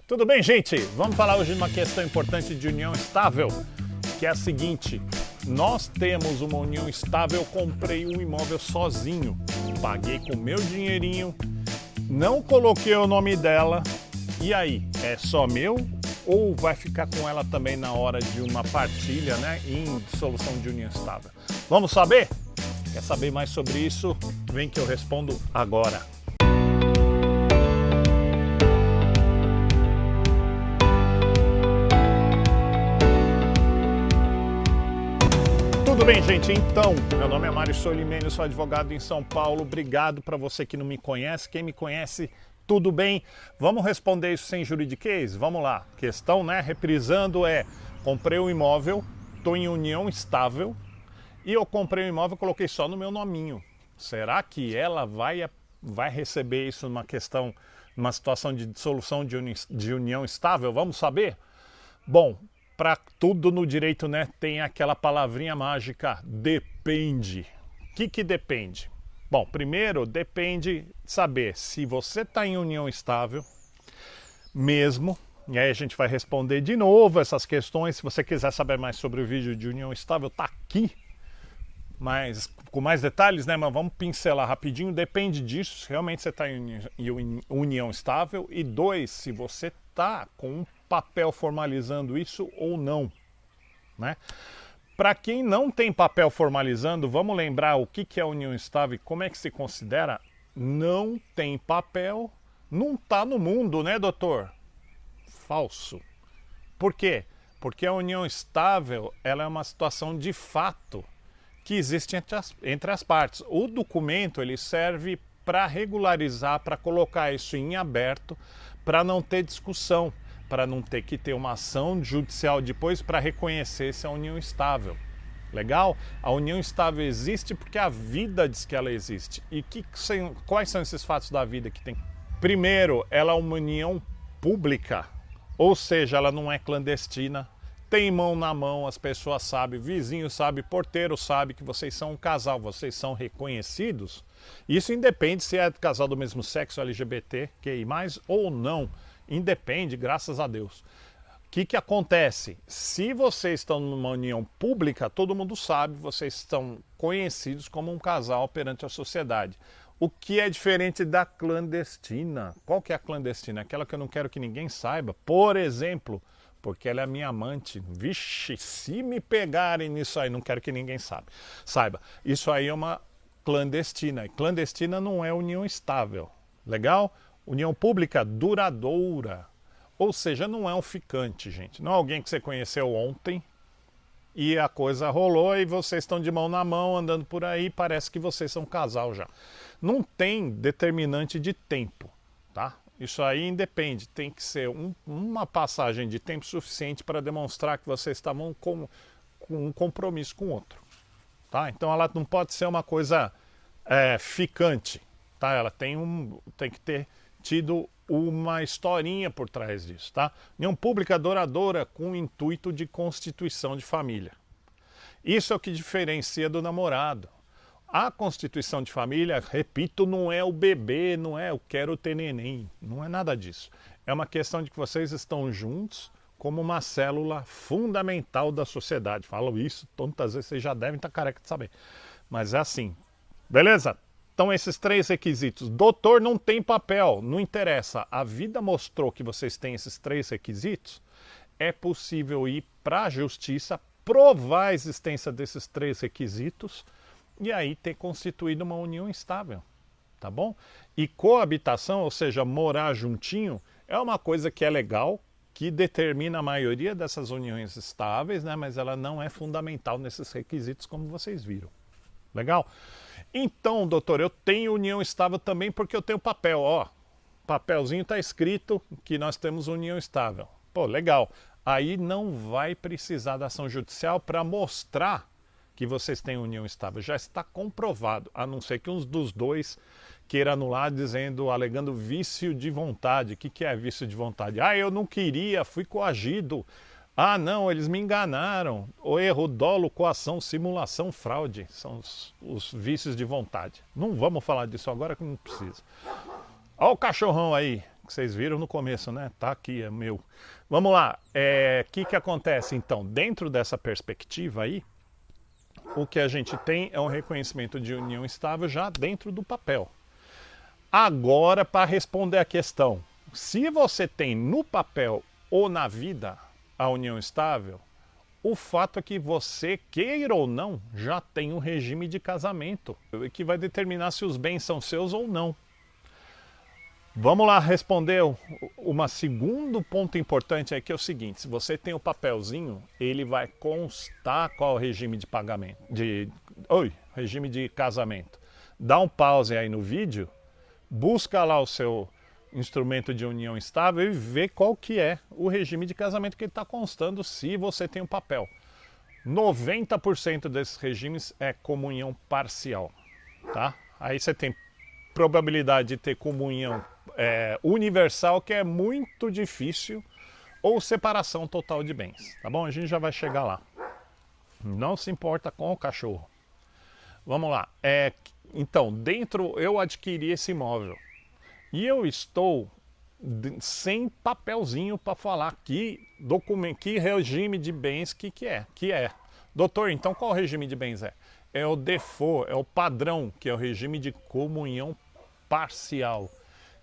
Tudo bem, gente? Vamos falar hoje de uma questão importante de união estável, que é a seguinte: nós temos uma união estável, eu comprei um imóvel sozinho, paguei com meu dinheirinho, não coloquei o nome dela, e aí, é só meu ou vai ficar com ela também na hora de uma partilha, né, em dissolução de união estável? Vamos saber? Quer saber mais sobre isso? Vem que eu respondo agora. Tudo bem, gente? Então, meu nome é Mário Solimene, sou advogado em São Paulo. Obrigado para você que não me conhece. Quem me conhece, tudo bem? Vamos responder isso sem juridiquês? Vamos lá. Questão, né? Reprisando comprei um imóvel, estou em união estável e eu comprei um imóvel e coloquei só no meu nominho. Será que ela vai receber isso numa situação de dissolução de união estável? Vamos saber? Bom, para tudo no direito, né, tem aquela palavrinha mágica, depende. O que depende? Bom, primeiro depende de saber se você está em união estável mesmo, e aí a gente vai responder de novo essas questões. Se você quiser saber mais sobre o vídeo de união estável, tá aqui, mas com mais detalhes, né, mas vamos pincelar rapidinho. Depende disso, se realmente você está em união estável, e dois, se você está com um papel formalizando isso ou não, né? Para quem não tem papel formalizando, vamos lembrar o que é união estável e como é que se considera. Não tem papel, não está no mundo, né, doutor? Falso. Por quê? Porque a união estável, ela é uma situação de fato que existe entre as partes. O documento, ele serve para regularizar, para colocar isso em aberto, para não ter discussão, para não ter que ter uma ação judicial depois para reconhecer se é união estável. Legal? A união estável existe porque a vida diz que ela existe. E quais são esses fatos da vida que tem? Primeiro, ela é uma união pública, ou seja, ela não é clandestina. Tem mão na mão, as pessoas sabem, vizinho sabe, porteiro sabe que vocês são um casal, vocês são reconhecidos. Isso independe se é casal do mesmo sexo, LGBT, QI+, ou não. Independe, graças a Deus. O que acontece? Se vocês estão numa união pública, todo mundo sabe, vocês estão conhecidos como um casal perante a sociedade. O que é diferente da clandestina? Qual que é a clandestina? Aquela que eu não quero que ninguém saiba. Por exemplo, porque ela é minha amante. Vixe, se me pegarem nisso aí, não quero que ninguém saiba. Isso aí é uma clandestina. E clandestina não é união estável. Legal? União pública duradoura, ou seja, não é um ficante, gente. Não é alguém que você conheceu ontem e a coisa rolou e vocês estão de mão na mão andando por aí, parece que vocês são um casal já. Não tem determinante de tempo, tá? Isso aí independe, tem que ser uma passagem de tempo suficiente para demonstrar que vocês estavam com um compromisso com o outro, tá? Então ela não pode ser uma coisa ficante, tá? Ela tem que ter tido uma historinha por trás disso, tá? União pública duradoura com o intuito de constituição de família. Isso é o que diferencia do namorado. A constituição de família, repito, não é o bebê, não é eu quero ter neném, não é nada disso. É uma questão de que vocês estão juntos como uma célula fundamental da sociedade. Falo isso tantas vezes, vocês já devem estar careca de saber. Mas é assim, beleza? Então esses três requisitos. Doutor, não tem papel, não interessa. A vida mostrou que vocês têm esses três requisitos. É possível ir para a justiça, provar a existência desses três requisitos e aí ter constituído uma união estável, tá bom? E coabitação, ou seja, morar juntinho, é uma coisa que é legal, que determina a maioria dessas uniões estáveis, né? Mas ela não é fundamental nesses requisitos, como vocês viram. Legal? Então, doutor, eu tenho união estável também porque eu tenho papel, ó. Papelzinho está escrito que nós temos união estável. Pô, legal. Aí não vai precisar da ação judicial para mostrar que vocês têm união estável. Já está comprovado, a não ser que um dos dois queira anular alegando vício de vontade. O que é vício de vontade? Ah, eu não queria, fui coagido. Ah, não, eles me enganaram. O erro, dolo, coação, simulação, fraude. São os vícios de vontade. Não vamos falar disso agora que não precisa. Olha o cachorrão aí. Vocês viram no começo, né? Tá aqui, é meu. Vamos lá. Que acontece, então? Dentro dessa perspectiva aí, o que a gente tem é um reconhecimento de união estável já dentro do papel. Agora, para responder a questão, se você tem no papel ou na vida a união estável, o fato é que você, queira ou não, já tem um regime de casamento, que vai determinar se os bens são seus ou não. Vamos lá responder um segundo ponto importante aí, que é o seguinte: se você tem o papelzinho, ele vai constar qual é o regime de pagamento, regime de casamento. Dá um pause aí no vídeo, busca lá o seu instrumento de união estável e vê qual que é o regime de casamento que ele está constando, se você tem o papel. 90% desses regimes é comunhão parcial, tá? Aí você tem probabilidade de ter comunhão universal, que é muito difícil, ou separação total de bens, tá bom? A gente já vai chegar lá. Não se importa com o cachorro. Vamos lá. Então, eu adquiri esse imóvel e eu estou sem papelzinho para falar que regime de bens que é. Doutor, então qual regime de bens é? É o default, é o padrão, que é o regime de comunhão parcial.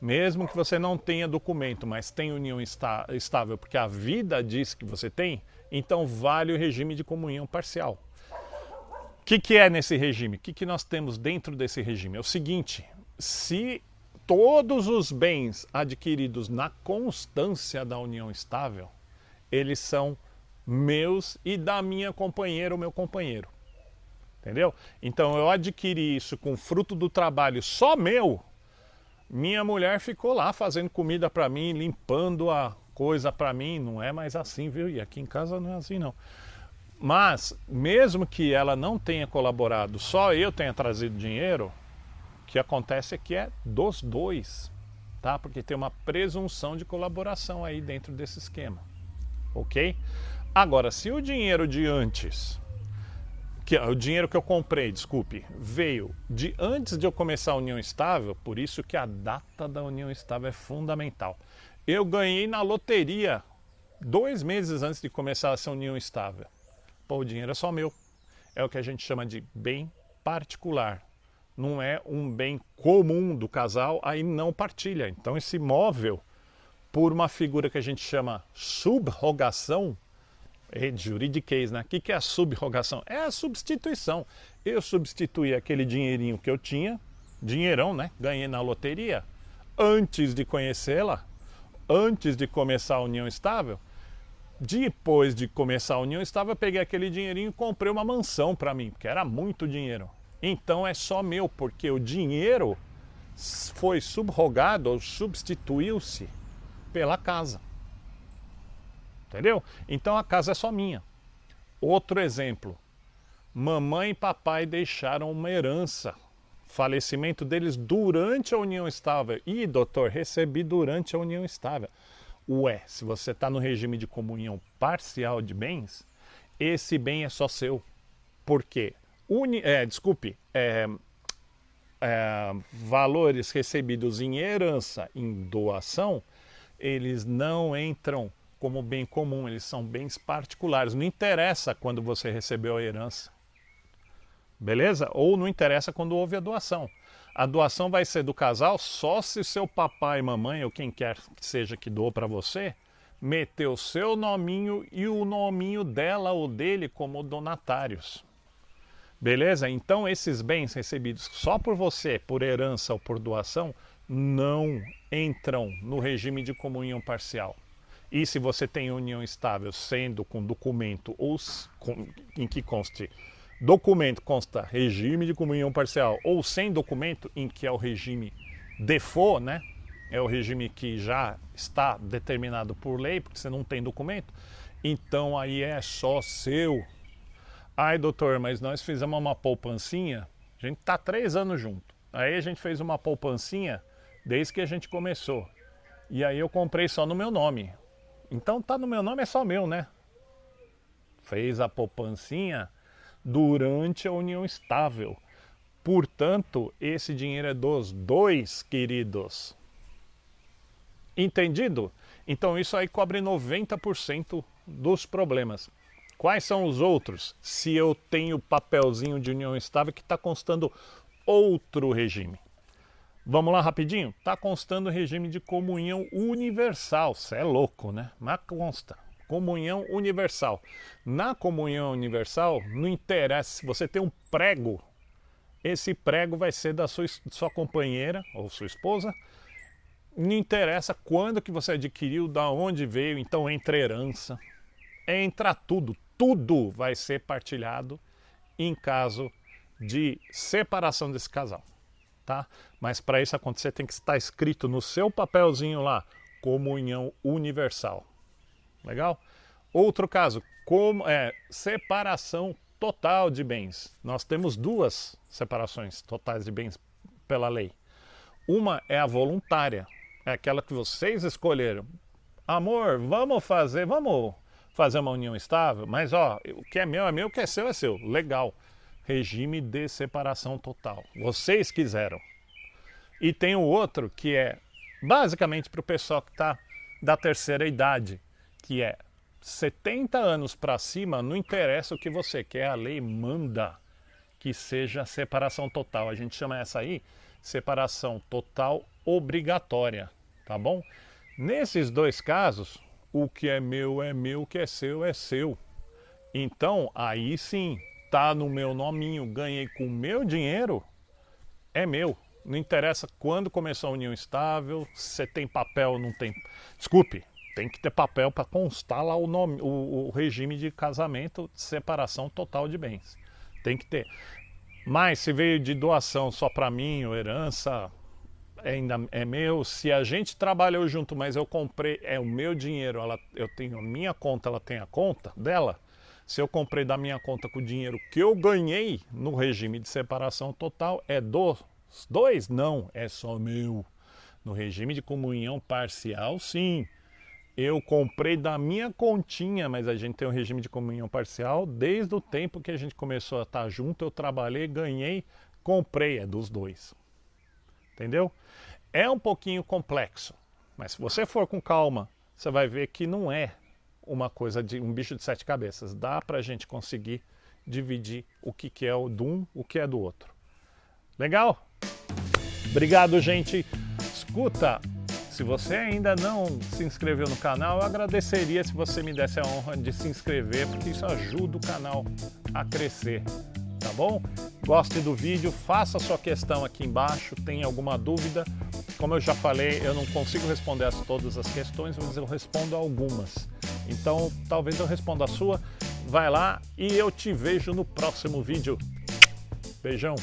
Mesmo que você não tenha documento, mas tem união estável, porque a vida diz que você tem, então vale o regime de comunhão parcial. O que é nesse regime? O que nós temos dentro desse regime? É o seguinte: se todos os bens adquiridos na constância da união estável, eles são meus e da minha companheira ou meu companheiro. Entendeu? Então eu adquiri isso com fruto do trabalho só meu. Minha mulher ficou lá fazendo comida para mim, limpando a coisa para mim. Não é mais assim, viu? E aqui em casa não é assim, não. Mas, mesmo que ela não tenha colaborado, só eu tenha trazido dinheiro, o que acontece é que é dos dois, tá? Porque tem uma presunção de colaboração aí dentro desse esquema, ok? Agora, se o dinheiro de antes... o dinheiro que eu comprei, desculpe, veio de antes de eu começar a união estável, por isso que a data da união estável é fundamental. Eu ganhei na loteria 2 meses antes de começar essa união estável. Pô, o dinheiro é só meu. É o que a gente chama de bem particular. Não é um bem comum do casal, aí não partilha. Então esse imóvel, por uma figura que a gente chama subrogação, juridiquês, né? O que é a subrogação? É a substituição. Eu substituí aquele dinheirinho que eu tinha, dinheirão, né? Ganhei na loteria, antes de conhecê-la, antes de começar a união estável. Depois de começar a união estável, eu peguei aquele dinheirinho e comprei uma mansão para mim, porque era muito dinheiro. Então é só meu, porque o dinheiro foi subrogado ou substituiu-se pela casa. Entendeu? Então a casa é só minha. Outro exemplo: mamãe e papai deixaram uma herança. Falecimento deles durante a união estável. Ih, doutor, recebi durante a união estável. Ué, se você está no regime de comunhão parcial de bens, esse bem é só seu. Por quê? Valores recebidos em herança, em doação, eles não entram como bem comum, eles são bens particulares. Não interessa quando você recebeu a herança, beleza? Ou não interessa quando houve a doação. A doação vai ser do casal só se seu papai, mamãe ou quem quer que seja que doou para você meteu o seu nominho e o nominho dela ou dele como donatários. Beleza? Então esses bens recebidos só por você, por herança ou por doação, não entram no regime de comunhão parcial. E se você tem união estável, sendo com documento ou em que conste documento, consta regime de comunhão parcial, ou sem documento, em que é o regime default, né? É o regime que já está determinado por lei, porque você não tem documento, então aí é só seu. Ai, doutor, mas nós fizemos uma poupancinha, a gente está 3 anos junto. Aí a gente fez uma poupancinha desde que a gente começou. E aí eu comprei só no meu nome. Então tá no meu nome, é só meu, né? Fez a poupancinha durante a união estável. Portanto, esse dinheiro é dos dois, queridos. Entendido? Então isso aí cobre 90% dos problemas. Quais são os outros? Se eu tenho papelzinho de união estável que está constando outro regime. Vamos lá rapidinho? Está constando regime de comunhão universal. Você é louco, né? Mas consta. Comunhão universal. Na comunhão universal, não interessa se você tem um prego. Esse prego vai ser da sua companheira ou sua esposa. Não interessa quando que você adquiriu, da onde veio. Então entra herança, entra tudo. Tudo vai ser partilhado em caso de separação desse casal. Tá? Mas para isso acontecer tem que estar escrito no seu papelzinho lá, comunhão universal. Legal? Outro caso, separação total de bens. Nós temos duas separações totais de bens pela lei. Uma é a voluntária, é aquela que vocês escolheram. Amor, vamos fazer uma união estável, mas ó, o que é meu, o que é seu é seu. Legal. Regime de separação total. Vocês quiseram. E tem o outro que é basicamente para o pessoal que está da terceira idade, que é 70 anos para cima, não interessa o que você quer, a lei manda que seja separação total. A gente chama essa aí separação total obrigatória, tá bom? Nesses dois casos, o que é meu, o que é seu é seu. Então, aí sim, tá no meu nominho, ganhei com o meu dinheiro, é meu. Não interessa quando começou a união estável, se você tem papel ou não tem. Desculpe, tem que ter papel para constar lá o nome, o regime de casamento, de separação total de bens. Tem que ter. Mas se veio de doação só para mim, ou herança, ainda é meu. Se a gente trabalhou junto, mas eu comprei, é o meu dinheiro, eu tenho a minha conta, ela tem a conta dela. Se eu comprei da minha conta com o dinheiro que eu ganhei no regime de separação total, é dos dois? Não, é só meu. No regime de comunhão parcial, sim. Eu comprei da minha continha, mas a gente tem um regime de comunhão parcial desde o tempo que a gente começou a estar junto. Eu trabalhei, ganhei, comprei, é dos dois. Entendeu? É um pouquinho complexo, mas se você for com calma, você vai ver que não é uma coisa de um bicho de sete cabeças. Dá pra gente conseguir dividir o que é o de um, o que é do outro. Legal? Obrigado, gente. Escuta, se você ainda não se inscreveu no canal, eu agradeceria se você me desse a honra de se inscrever, porque isso ajuda o canal a crescer, tá bom? Goste do vídeo, faça a sua questão aqui embaixo, tem alguma dúvida? Como eu já falei, eu não consigo responder todas as questões, mas eu respondo algumas. Então, talvez eu responda a sua. Vai lá e eu te vejo no próximo vídeo. Beijão!